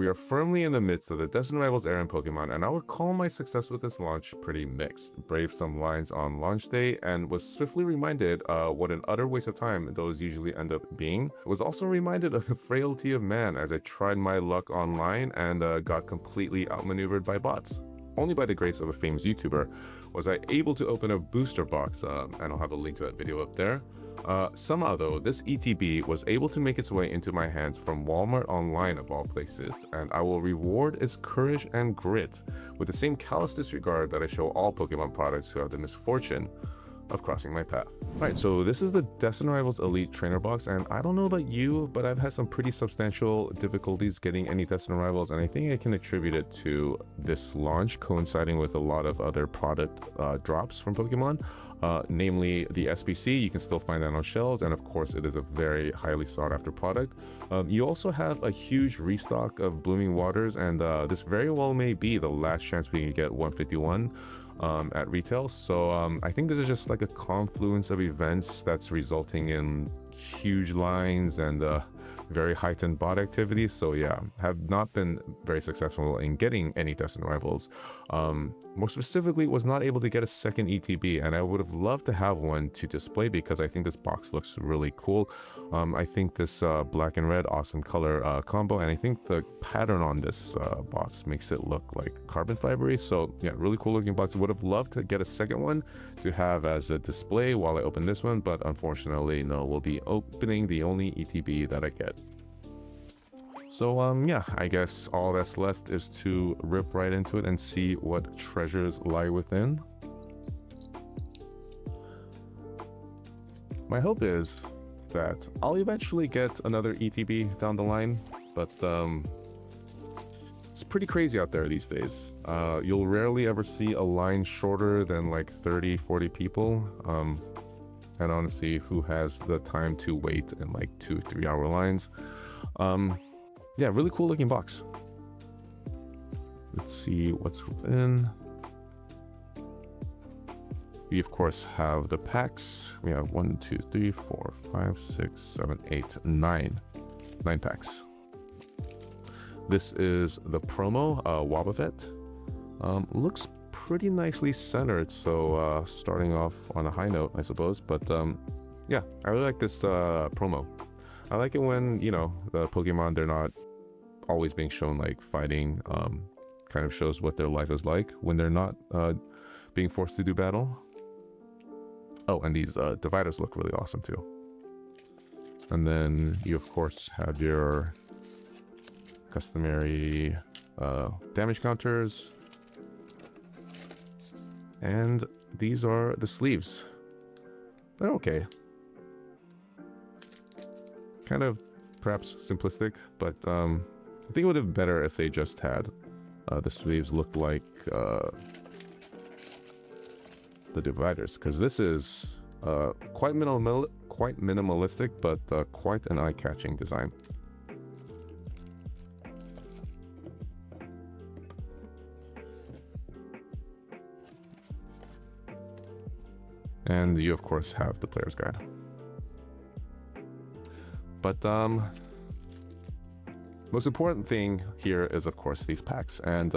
We are firmly in the midst of the Destined Rivals era in Pokemon, and I would call my success with this launch pretty mixed. Braved some lines on launch day, and was swiftly reminded what an utter waste of time those usually end up being. Was also reminded of the frailty of man as I tried my luck online and got completely outmaneuvered by bots. Only by the grace of a famous YouTuber was I able to open a booster box, and I'll have a link to that video up there. Somehow though, this ETB was able to make its way into my hands from Walmart online of all places, and I will reward its courage and grit with the same callous disregard that I show all Pokemon products who have the misfortune of crossing my path. Alright, so this is the Destined Rivals Elite Trainer Box, and I don't know about you, but I've had some pretty substantial difficulties getting any Destined Rivals, and I think I can attribute it to this launch coinciding with a lot of other product drops from Pokemon. Namely the SBC. You can still find that on shelves, and of course it is a very highly sought after product. You also have a huge restock of Blooming Waters, and this very well may be the last chance we can get 151 at retail. So I think this is just like a confluence of events that's resulting in huge lines and very heightened bot activity. So yeah, have not been very successful in getting any Destined Rivals. More specifically, was not able to get a second ETB, and I would have loved to have one to display because I think this box looks really cool. I think this black and red awesome color combo, and I think the pattern on this box makes it look like carbon fibery. So yeah, really cool looking box. Would have loved to get a second one to have as a display while I open this one, but unfortunately no, we'll be opening the only ETB that I get. So yeah, I guess all that's left is to rip right into it and see what treasures lie within. My hope is that I'll eventually get another ETB down the line, but it's pretty crazy out there these days. You'll rarely ever see a line shorter than like 30-40 people. And honestly, who has the time to wait in like 2-3 hour lines? Yeah, really cool looking box. Let's see what's within. We of course have the packs. We have 1, 2, 3, 4, 5, 6, 7, 8, 9 packs. This is the promo Wobbuffet. Looks pretty nicely centered, so starting off on a high note, I suppose. But yeah, I really like this promo. I like it when, you know, the Pokemon, they're not always being shown like fighting. Kind of shows what their life is like when they're not being forced to do battle. Oh, and these dividers look really awesome too. And then you of course have your customary damage counters. And these are the sleeves. They're okay. Kind of perhaps simplistic, but I think it would have been better if they just had the sleeves look like the dividers, because this is quite minimalistic, but quite an eye-catching design. And you of course have the player's guide. But most important thing here is of course these packs, and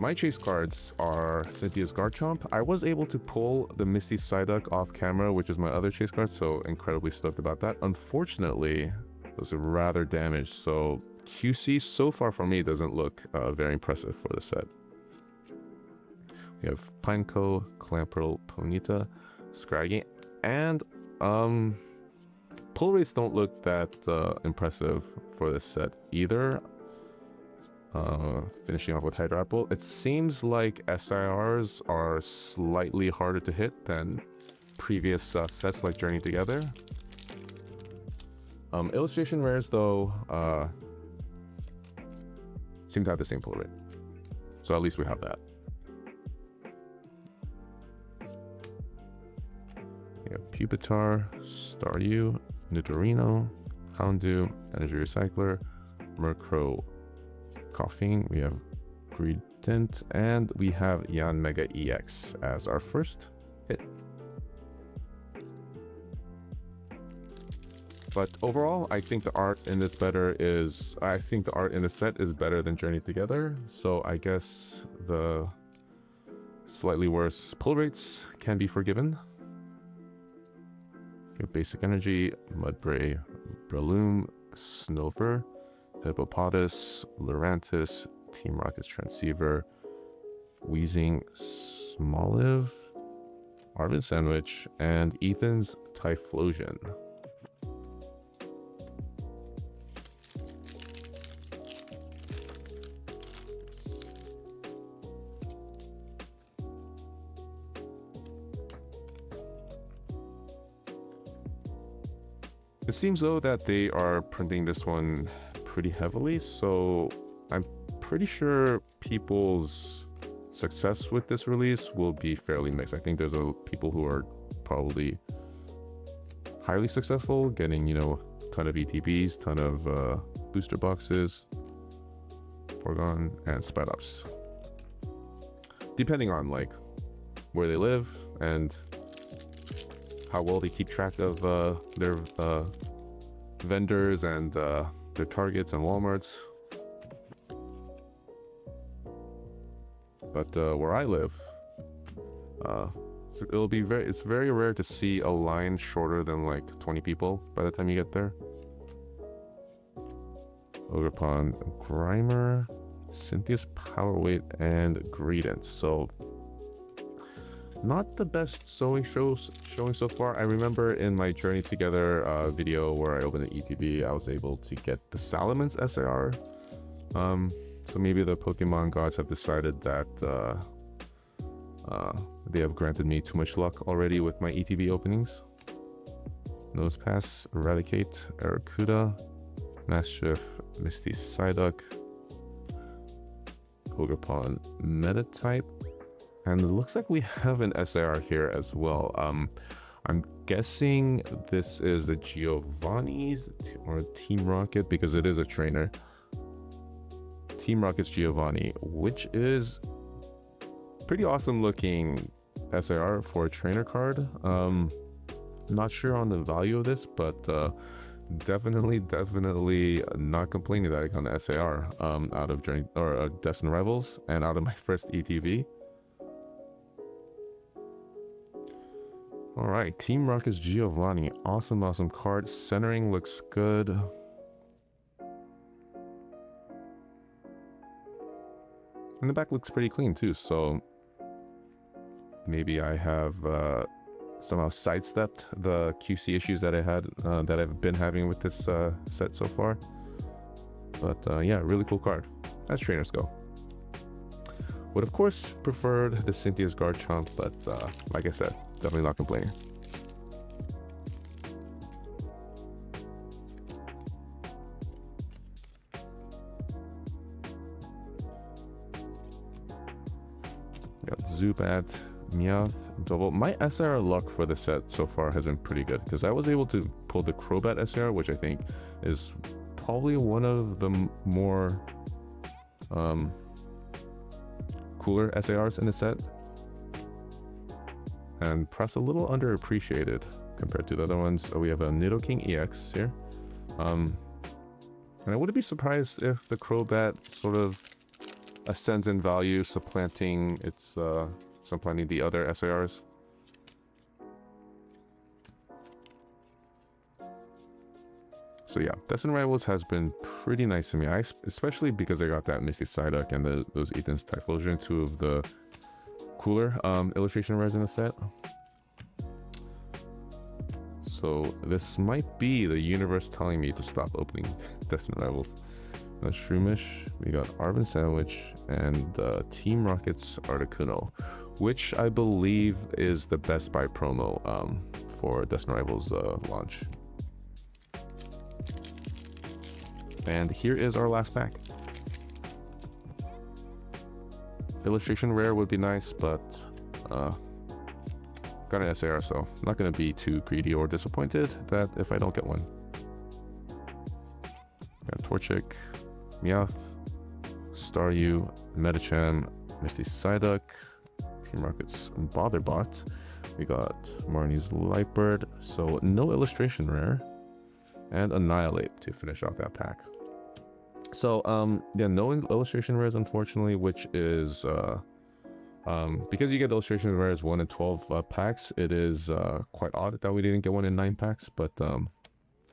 my chase cards are Cynthia's Garchomp. I was able to pull the Misty Psyduck off camera, which is my other chase card, so incredibly stoked about that. Unfortunately, it was rather damaged, so QC so far for me doesn't look very impressive for the set. We have Pineco, Clamperl, Ponyta, Scraggy, and pull rates don't look that impressive for this set either. Finishing off with Hydro Apple, it seems like SIRs are slightly harder to hit than previous sets like Journey Together. Illustration rares though seem to have the same pull rate, so at least we have that. We have Pupitar, Staryu, Nidorino, Houndoom, Energy Recycler, Murkrow, Coughing, we have Greedent, and we have Yanmega EX as our first hit. But overall, I think the art in this I think the art in the set is better than Journey Together. So I guess the slightly worse pull rates can be forgiven. Your basic energy, Mudbray, Breloom, Snover, Hippopotas, Lurantis, Team Rocket's Transceiver, Wheezing, Smoliv, Arvin Sandwich, and Ethan's Typhlosion. It seems though that they are printing this one pretty heavily, so I'm pretty sure people's success with this release will be fairly mixed. I think there's people who are probably highly successful, getting, you know, a ton of ETBs, ton of booster boxes, Porygon, and sped ups, depending on like where they live and how well they keep track of their vendors and their Targets and Walmarts. But where I live, it's very rare to see a line shorter than like 20 people by the time you get there. Ogerpon, Grimer, Cynthia's Power Weight, and Greedence. So not the best showing so far. I remember in my Journey Together video where I opened an ETB, I was able to get the Salamence SAR. So maybe the Pokemon gods have decided that they have granted me too much luck already with my ETB openings. Nosepass, Eradicate, Arrokuda, Maschiff, Misty Psyduck, Ogerpon Metatype, and it looks like we have an SAR here as well. I'm guessing this is the Giovanni's or Team Rocket because it is a trainer. Team Rocket's Giovanni, which is pretty awesome looking SAR for a trainer card. Not sure on the value of this, but definitely not complaining that I got an SAR out of Journey or Destined Rivals and out of my first ETV. All right, Team Rocket's Giovanni, awesome card. Centering looks good. And the back looks pretty clean too, so maybe I have somehow sidestepped the QC issues that I had, that I've been having with this set so far. But yeah, really cool card, as trainers go. Would of course preferred the Cynthia's Garchomp, but like I said, definitely not complaining. Got Zubat, Meowth, Double. My SR luck for the set so far has been pretty good because I was able to pull the Crobat SR, which I think is probably one of the more cooler SARs in the set, and perhaps a little underappreciated compared to the other ones. So we have a Nidoking EX here, and I wouldn't be surprised if the Crobat sort of ascends in value, supplanting the other SARs. So yeah, Destined Rivals has been pretty nice to me, especially because I got that Misty Psyduck and those Ethan's Typhlosion, two of the cooler illustration rares in the set. So this might be the universe telling me to stop opening Destined Rivals. Shroomish, we got Arvin Sandwich, and Team Rocket's Articuno, which I believe is the Best Buy promo for Destined Rivals launch. And here is our last pack. Illustration rare would be nice, but got an SAR, so I'm not going to be too greedy or disappointed that if I don't get one. Got Torchic, Meowth, Staryu, Medicham, Misty Psyduck, Team Rocket's Botherbot. We got Marnie's Lightbird, so no illustration rare. and Annihilate to finish off that pack. So yeah, no illustration rares unfortunately, which is because you get illustration rares 1 in 12 packs. It is quite odd that we didn't get one in 9 packs, but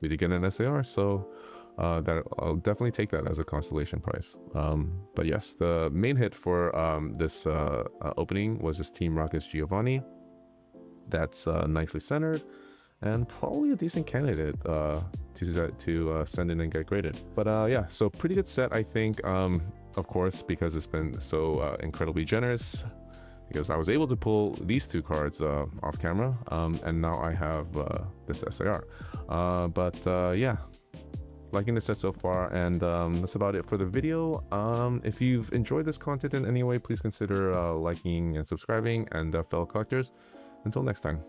we did get an SAR, so that I'll definitely take that as a consolation prize. But yes, the main hit for this opening was this Team Rocket's Giovanni. That's nicely centered and probably a decent candidate to send in and get graded. But yeah, so pretty good set, I think. Of course, because it's been so incredibly generous, because I was able to pull these 2 cards off camera, and now I have this SAR. But yeah, liking the set so far, and that's about it for the video. If you've enjoyed this content in any way, please consider liking and subscribing, and fellow collectors, until next time.